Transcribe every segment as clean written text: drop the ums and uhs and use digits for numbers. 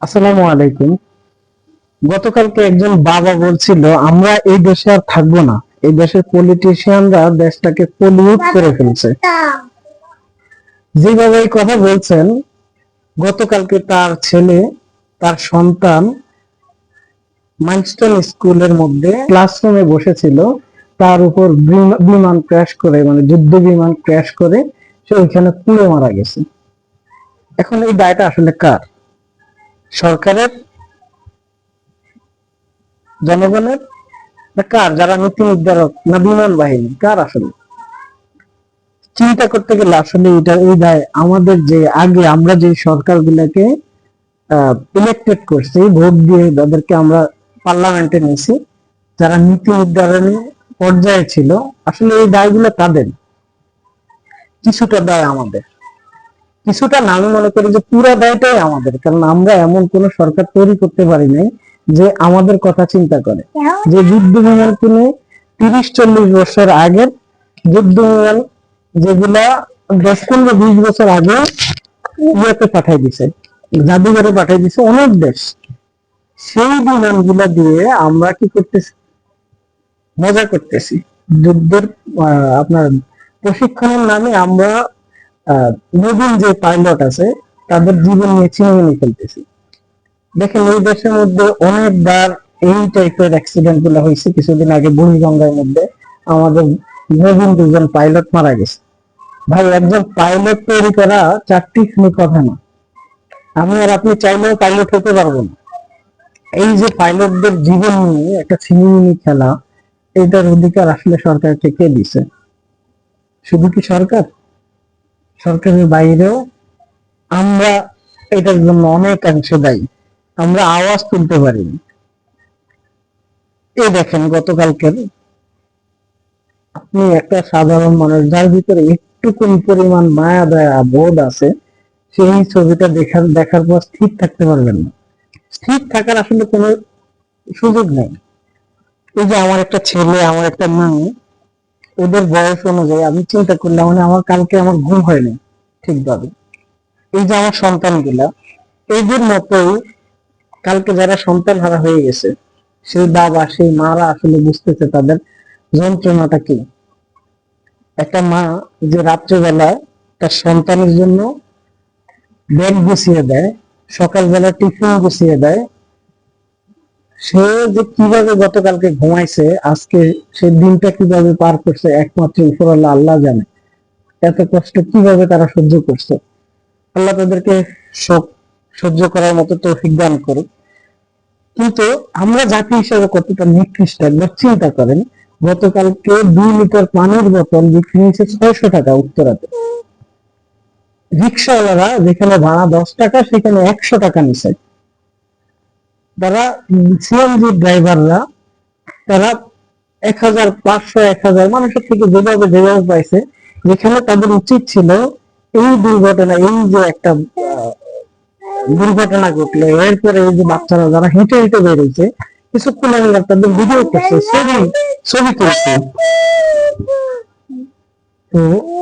আসসালামু আলাইকুম। গতকালকে একজন বাবা বলছিল আমরা এই দেশে আর থাকবো না, এই দেশের পলিটিশিয়ানরা দেশটাকে পলিউট করে ফেলছে। যেভাবে এই কথা বলছেন, গতকালকে তার ছেলে, তার সন্তান মাইলস্টোন স্কুলের মধ্যে ক্লাসরুমে বসেছিল, তার উপর বিমান ক্র্যাশ করে, মানে যুদ্ধ বিমান ক্র্যাশ করে সে ওইখানে পুড়ে মারা গেছে। এখন এই দায়টা আসলে কার? সরকারের, জনগণের, না কার? যারা নীতি নির্ধারক, না বিমান বাহিনী? কার আসলে? চিন্তা করতে গেলে আসলে এটা এই দায় আমাদের, যে আগে আমরা যে সরকার গুলাকে ইলেক্টেড করছি, ভোট দিয়ে তাদেরকে আমরা পার্লামেন্টে নিয়েছি, যারা নীতি নির্ধারণী পর্যায়ে ছিল, আসলে এই দায়গুলো তাদের। কিছুটা দায় আমাদের, কিছুটা না, আমি মনে করি যে পুরা দায়টাই আমাদের, কারণ আমরা এমন কোন সরকার তৈরি করতে পারি নাই যে আমাদের কথা চিন্তা করে। যে যুদ্ধ বিমান কিনে 30-40 বছর আগের যুদ্ধ বিমান, যেগুলা 10-15-20 বছর আগে ইয়েতে পাঠাই দিছে, জাদুঘরে পাঠাই দিছে অনেক দেশ, সেই বিমান গুলা দিয়ে আমরা কি করতেছি? মজা করতেছি। যুদ্ধের আপনার প্রশিক্ষণের নামে আমরা নতুন যে পাইলট আছে তাদের জীবন নিয়ে ছিনিমিনি খেলতেছি। দেখেন, এই দেশের মধ্যে অনেকবার এই টাইপের অ্যাক্সিডেন্ট গুলো হয়েছে। কিছুদিন আগে বুড়িগঙ্গার মধ্যে আমাদের নবীন দুজন পাইলট মারা গেছে। ভাই, একজন পাইলট তৈরি করা চারটিখানি কথা না। আমি আর আপনি চাইলেও পাইলট হতে পারবো না। এই যে পাইলটদের জীবন নিয়ে একটা ছিনিমিনি খেলা, এটার অধিকার আসলে সরকারকে কে দিছে? শুধু কি সরকার? সরকারের বাইরেও আমরা এটার জন্য অনেকাংশে দায়ী। আমরা আওয়াজ তুলতে পারিনি। এই দেখেন, গতকালকের, আপনি একটা সাধারণ মানুষ যার ভিতরে একটুকুন পরিমাণ মায়া দয়া বোধ আছে, সেই ছবিটা দেখার পর স্থির থাকতে পারবেন না। স্থির থাকার আসলে কোনো সুযোগ নেই। এই যে আমার একটা ছেলে, আমার একটা মেয়ে, ওদের বয়স অনুযায়ী আমি চিন্তা করলাম, মানে আমার কালকে আমার ঘুম হয়নি ঠিকভাবে। এই যে আমার সন্তান গুলা, এদের মতোই কালকে যারা সন্তান হারা হয়ে গেছে, সেই বাবা, সেই মারা আসলে বুঝতেছে তাদের যন্ত্রণাটা কি। একটা মা যে রাত্রেবেলা তার সন্তানের জন্য ব্যাগ গুছিয়ে দেয়, সকালবেলা টিফিন গুছিয়ে দেয়, সে যে কিভাবে গতকালকে ঘুমাইছে, আজকে সে দিনটা কিভাবে পার করছে, একমাত্র উপরওয়ালা আল্লাহ জানে। এত কষ্ট কিভাবে তারা সহ্য করছে, আল্লাহ তাদেরকে সব সহ্য করার মতো তৌফিক দান করুক। কিন্তু আমরা জাতি হিসেবে কতটা নিকৃষ্ট একবার চিন্তা করেন। গতকালকে 2 লিটার পানির বোতল বিক্রি হয়েছে 600 টাকা উত্তরাতে। রিক্সাওয়ালারা যেখানে ভাড়া 10 টাকা, সেখানে 100 টাকা নিছে। তারা সিএনজি ড্রাইভাররা, তারা 1500-1000 মানুষের থেকে যেভাবে পাইছে, যেখানে তাদের উচিত ছিল এই দুর্ঘটনা, এই যে একটা দুর্ঘটনা ঘটলো, এরপরে এই যে বাচ্চারা যারা হেঁটে হেঁটে বেরিয়েছে, কিছুক্ষণ আগে তাদের ভিডিও করছে, ছবি ছবি তুলছে, তো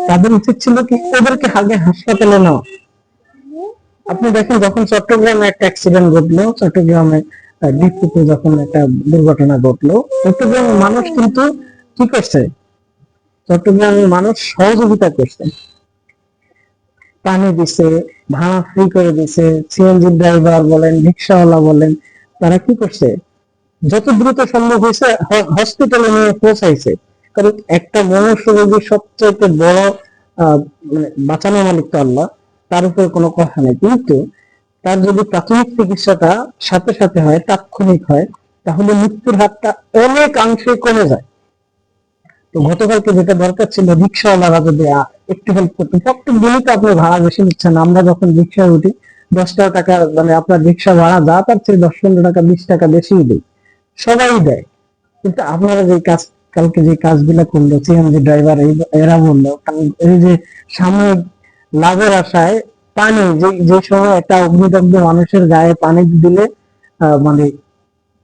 তাদের উচিত ছিল কি ওদেরকে আগে হাসপাতালে নেওয়া। আপনি দেখেন, যখন চট্টগ্রামে একটা অ্যাক্সিডেন্ট ঘটলো, চট্টগ্রামে ডিপুতে যখন একটা দুর্ঘটনা ঘটলো, চট্টগ্রামের মানুষ কিন্তু কি করছে? চট্টগ্রামের মানুষ সহযোগিতা করছে, পানি দিছে, ভাড়া ফ্রি করে দিছে। সিএনজি ড্রাইভার বলেন, রিক্সাওয়ালা বলেন, তারা কি করছে? যত দ্রুত সম্ভব হয়েছে হসপিটালে নিয়ে পৌঁছাইছে। কারণ একটা মনুষ্য রোগীর সবচেয়ে বড় মানে বাঁচানোর মালিক তো আল্লাহ, তার উপরে কোনো কথা নেই। কিন্তু তার যদি প্রাথমিক চিকিৎসাটা সাথে সাথে হয়, তাৎক্ষণিক হয়, তাহলে মৃত্যুর হারটা অনেকাংশে কমে যায়। তো গতকালকে যেটা দরকার ছিল, রিক্সাওয়ালারা যদি একটু হেল্প করতেন। প্রত্যেক দিনই তো আপনি ভাড়া বেশি নিচ্ছেন। আমরা যখন রিক্সায় উঠি, 10 টাকা, মানে আপনার রিক্সা ভাড়া যা, তার চেয়ে 10-15 টাকা, 20 টাকা বেশি দিই, সবাই দেয়। কিন্তু আপনারা যে কাজ, কালকে যে কাজগুলো করলো সিএনজি ড্রাইভার, এরা বললো এই যে সাময়িক লাভের আশায় পানি, যে যে সময় একটা অগ্নিদগ্ধ মানুষের গায়ে পানি দিলে মানে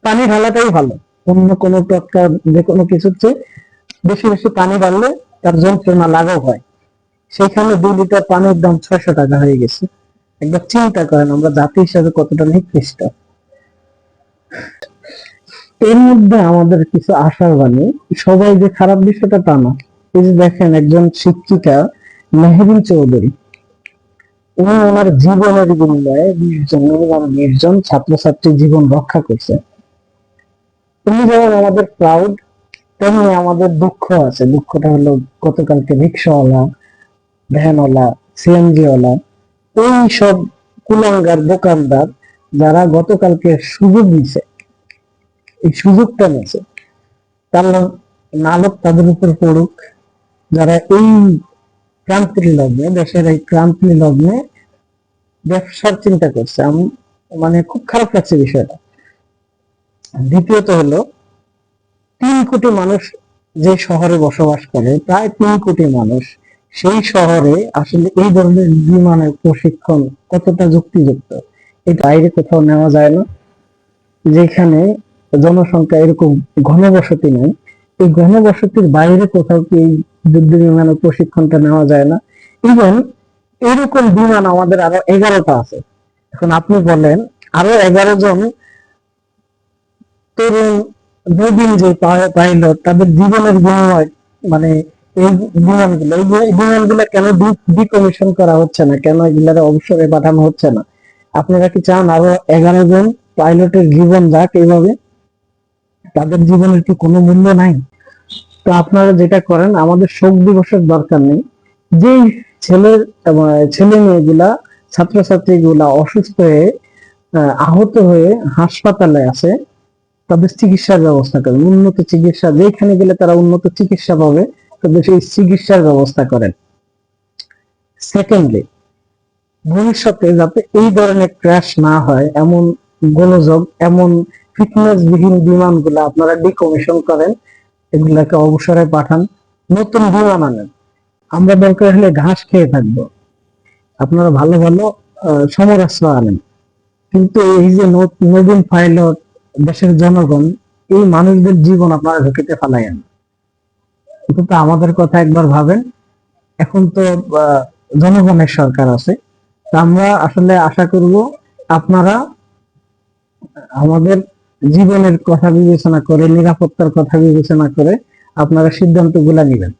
পানি ঢালাটাই ভালো, অন্য কোনো টটকা যে কোনো কিছুর চেয়ে বেশি বেশি পানি ঢাললে তার যন্ত্রণা লাঘব হয়। সেখানে 2 লিটার পানির দাম 600 টাকা হয়ে গেছে। একবার চিন্তা করেন আমরা জাতি হিসাবে কতটা নিকৃষ্ট। এর মধ্যে আমাদের কিছু আশার বাণী, সবাই যে খারাপ বিষয়টা তা না। এই যে দেখেন একজন শিক্ষিকা মেহেরিন চৌধুরী, উনি ওনার জীবনের বিনিময়ে 20 জন ছাত্রছাত্রীর জীবন রক্ষা করছে। উনি যেমন আমাদের প্রাউড, তেমনি আমাদের দুঃখ আছে। দুঃখটা হলো গতকালকে রিক্সাওয়ালা, ভ্যানওয়ালা, সিএনজি ওয়ালা, এই সব কুলাঙ্গার দোকানদার যারা গতকালকে সুযোগ নিছে, এই সুযোগটা নিছে, তার নালক তাদের উপর পড়ুক। যারা এই ক্রান্তির লগ্নে, দেশের এই ক্রান্তির লগ্নে ব্যবসার চিন্তা করছে, আমি মানে খুব খারাপ লাগছে বিষয়টা। দ্বিতীয়ত হলো 3 কোটি মানুষ যে শহরে বসবাস করে, প্রায় 3 কোটি মানুষ, সেই শহরে আসলে এই ধরনের বিমানের প্রশিক্ষণ কতটা যুক্তিযুক্ত এটা বাইরে কোথাও নেওয়া যায় না। যেখানে জনসংখ্যা এরকম ঘনবসতি নেই, এই ঘনবসতির বাইরে কোথাও কি এই যুদ্ধ বিমানের প্রশিক্ষণটা নেওয়া যায় না? ইভেন এরকম বিমান আমাদের আরো 11টা আছে। এখন আপনি বলেন আরো 11 জন তরুণ নবীন যে পাইলট, তাদের জীবনের বিনিময়, মানে এই বিমানগুলো, এই বিমানগুলো কেন ডিকমিশন করা হচ্ছে না, কেন এগুলার অবসরে পাঠানো হচ্ছে না? আপনারা কি চান আরো 11 জন পাইলটের জীবন যাক এইভাবে? তাদের জীবনের কি কোনো মূল্য নাই? তো আপনারা যেটা করেন, আমাদের শোক দিবসের দরকার নেই। যেই ছেলের ছেলে মেয়েগুলা, ছাত্রছাত্রী গুলা অসুস্থ হয়ে আহত হয়ে হাসপাতালে আছে, তাদের চিকিৎসার ব্যবস্থা করেন, উন্নত চিকিৎসা, যেখানে গেলে তারা উন্নত চিকিৎসা পাবে তাদের সেই চিকিৎসার ব্যবস্থা করেন। সেকেন্ডলি, ভবিষ্যতে যাতে এই ধরনের ক্র্যাশ না হয়, এমন গোলযোগ, এমন ফিটনেস বিহীন বিমানগুলো আপনারা ডিকমিশন করেন, এগুলাকে অবসরে পাঠান, নতুন বিমান আনেন। আমরা দরকার হলে ঘাস খেয়ে থাকবো, আপনারা ভালো ভালো সমরাস্ত্র আনেন। কিন্তু এই যে নবীন পাইলট, দেশের জনগণ, এই মানুষদের জীবন আপনারা ঝুঁকিতে ফেলাইয়েন। কিন্তু আমাদের কথা একবার ভাবেন। এখন তো জনগণের সরকার আছে, তা আমরা আসলে আশা করব আপনারা আমাদের জীবনের কথা বিবেচনা করে, নিরাপত্তার কথা বিবেচনা করে আপনারা সিদ্ধান্তগুলা নেবেন।